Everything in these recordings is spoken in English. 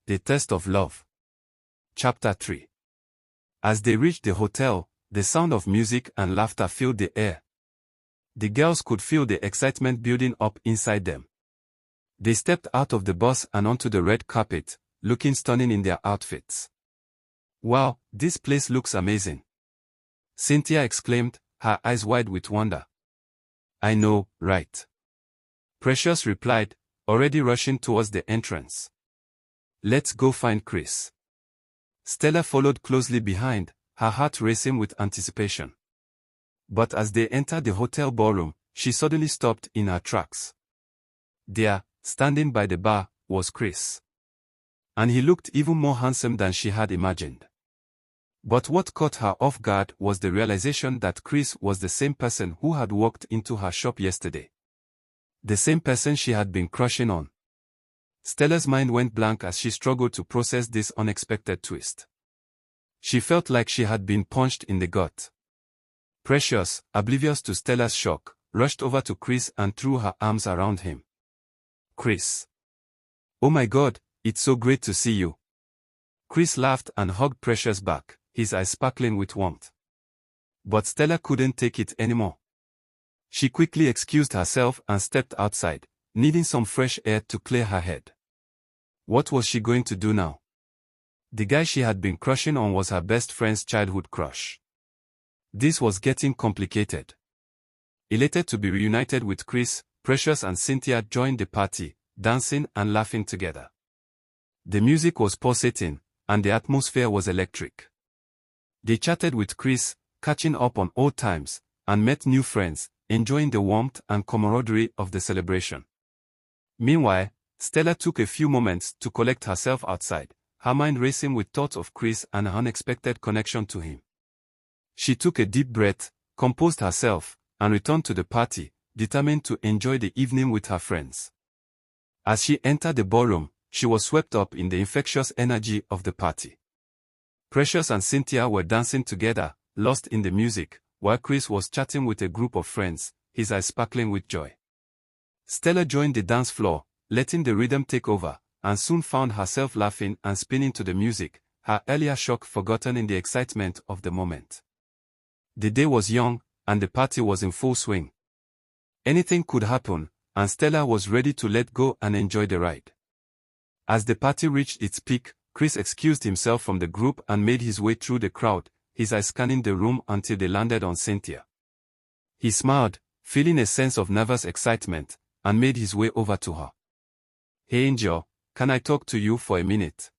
The Test of Love. Chapter 3. As they reached the hotel, the sound of music and laughter filled the air. The girls could feel the excitement building up inside them. They stepped out of the bus and onto the red carpet, looking stunning in their outfits. "Wow, this place looks amazing," Cynthia exclaimed, her eyes wide with wonder. "I know, right?" Precious replied, already rushing towards the entrance. "Let's go find Chris." Stella followed closely behind, her heart racing with anticipation. But as they entered the hotel ballroom, she suddenly stopped in her tracks. There, standing by the bar, was Chris. And he looked even more handsome than she had imagined. But what caught her off guard was the realization that Chris was the same person who had walked into her shop yesterday. The same person she had been crushing on. Stella's mind went blank as she struggled to process this unexpected twist. She felt like she had been punched in the gut. Precious, oblivious to Stella's shock, rushed over to Chris and threw her arms around him. "Chris. Oh my God, it's so great to see you." Chris laughed and hugged Precious back, his eyes sparkling with warmth. But Stella couldn't take it anymore. She quickly excused herself and stepped outside, needing some fresh air to clear her head. What was she going to do now? The guy she had been crushing on was her best friend's childhood crush. This was getting complicated. Elated to be reunited with Chris, Precious and Cynthia joined the party, dancing and laughing together. The music was pulsating, and the atmosphere was electric. They chatted with Chris, catching up on old times, and met new friends, enjoying the warmth and camaraderie of the celebration. Meanwhile, Stella took a few moments to collect herself outside, her mind racing with thoughts of Chris and her unexpected connection to him. She took a deep breath, composed herself, and returned to the party, determined to enjoy the evening with her friends. As she entered the ballroom, she was swept up in the infectious energy of the party. Precious and Cynthia were dancing together, lost in the music, while Chris was chatting with a group of friends, his eyes sparkling with joy. Stella joined the dance floor, letting the rhythm take over, and soon found herself laughing and spinning to the music, her earlier shock forgotten in the excitement of the moment. The day was young, and the party was in full swing. Anything could happen, and Stella was ready to let go and enjoy the ride. As the party reached its peak, Chris excused himself from the group and made his way through the crowd, his eyes scanning the room until they landed on Cynthia. He smiled, feeling a sense of nervous excitement, and made his way over to her. "Hey Angel, can I talk to you for a minute?"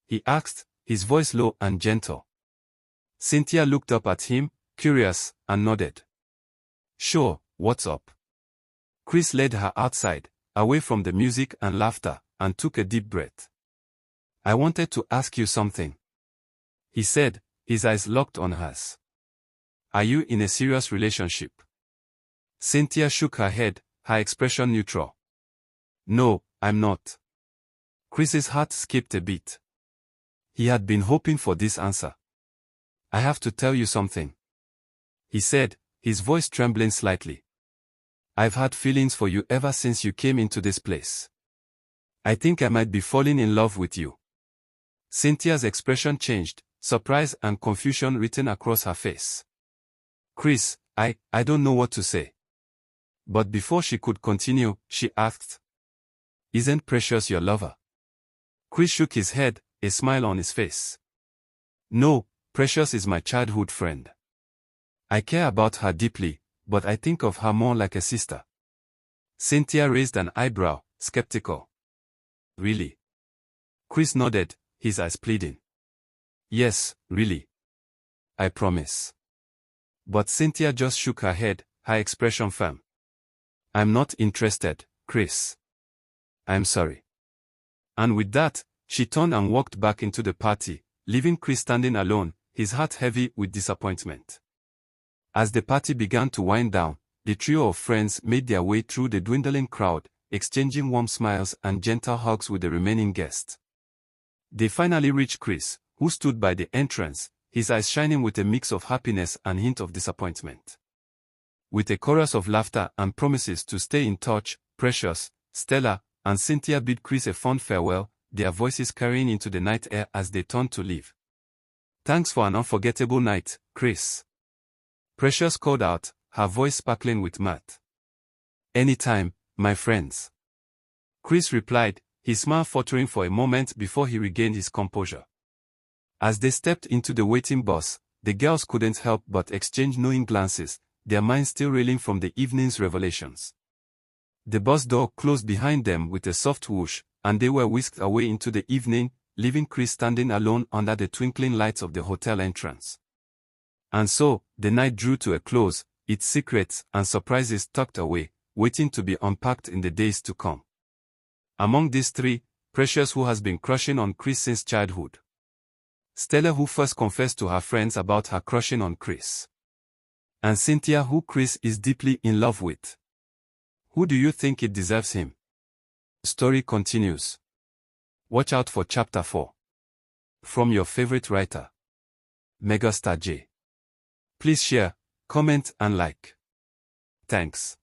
he asked, his voice low and gentle. Cynthia looked up at him, curious, and nodded. "Sure, what's up?" Chris led her outside, away from the music and laughter, and took a deep breath. "I wanted to ask you something," he said, his eyes locked on hers. "Are you in a serious relationship?" Cynthia shook her head, her expression neutral. "No, I'm not." Chris's heart skipped a beat. He had been hoping for this answer. "I have to tell you something," he said, his voice trembling slightly. "I've had feelings for you ever since you came into this place. I think I might be falling in love with you." Cynthia's expression changed, surprise and confusion written across her face. "Chris, I don't know what to say." But before she could continue, she asked, "Isn't Precious your lover?" Chris shook his head, a smile on his face. "No, Precious is my childhood friend. I care about her deeply, but I think of her more like a sister." Cynthia raised an eyebrow, skeptical. "Really?" Chris nodded, his eyes pleading. "Yes, really. I promise." But Cynthia just shook her head, her expression firm. "I'm not interested, Chris. I'm sorry." And with that, she turned and walked back into the party, leaving Chris standing alone, his heart heavy with disappointment. As the party began to wind down, the trio of friends made their way through the dwindling crowd, exchanging warm smiles and gentle hugs with the remaining guests. They finally reached Chris, who stood by the entrance, his eyes shining with a mix of happiness and hint of disappointment. With a chorus of laughter and promises to stay in touch, Precious, Stella, and Cynthia bid Chris a fond farewell, their voices carrying into the night air as they turned to leave. "Thanks for an unforgettable night, Chris," Precious called out, her voice sparkling with mirth. "Anytime, my friends," Chris replied, his smile faltering for a moment before he regained his composure. As they stepped into the waiting bus, the girls couldn't help but exchange knowing glances, their minds still reeling from the evening's revelations. The bus door closed behind them with a soft whoosh, and they were whisked away into the evening, leaving Chris standing alone under the twinkling lights of the hotel entrance. And so, the night drew to a close, its secrets and surprises tucked away, waiting to be unpacked in the days to come. Among these three, Precious, who has been crushing on Chris since childhood. Stella, who first confessed to her friends about her crushing on Chris. And Cynthia, who Chris is deeply in love with. Who do you think it deserves him? The story continues. Watch out for Chapter 4. From your favorite writer, Megastar J. Please share, comment and like. Thanks.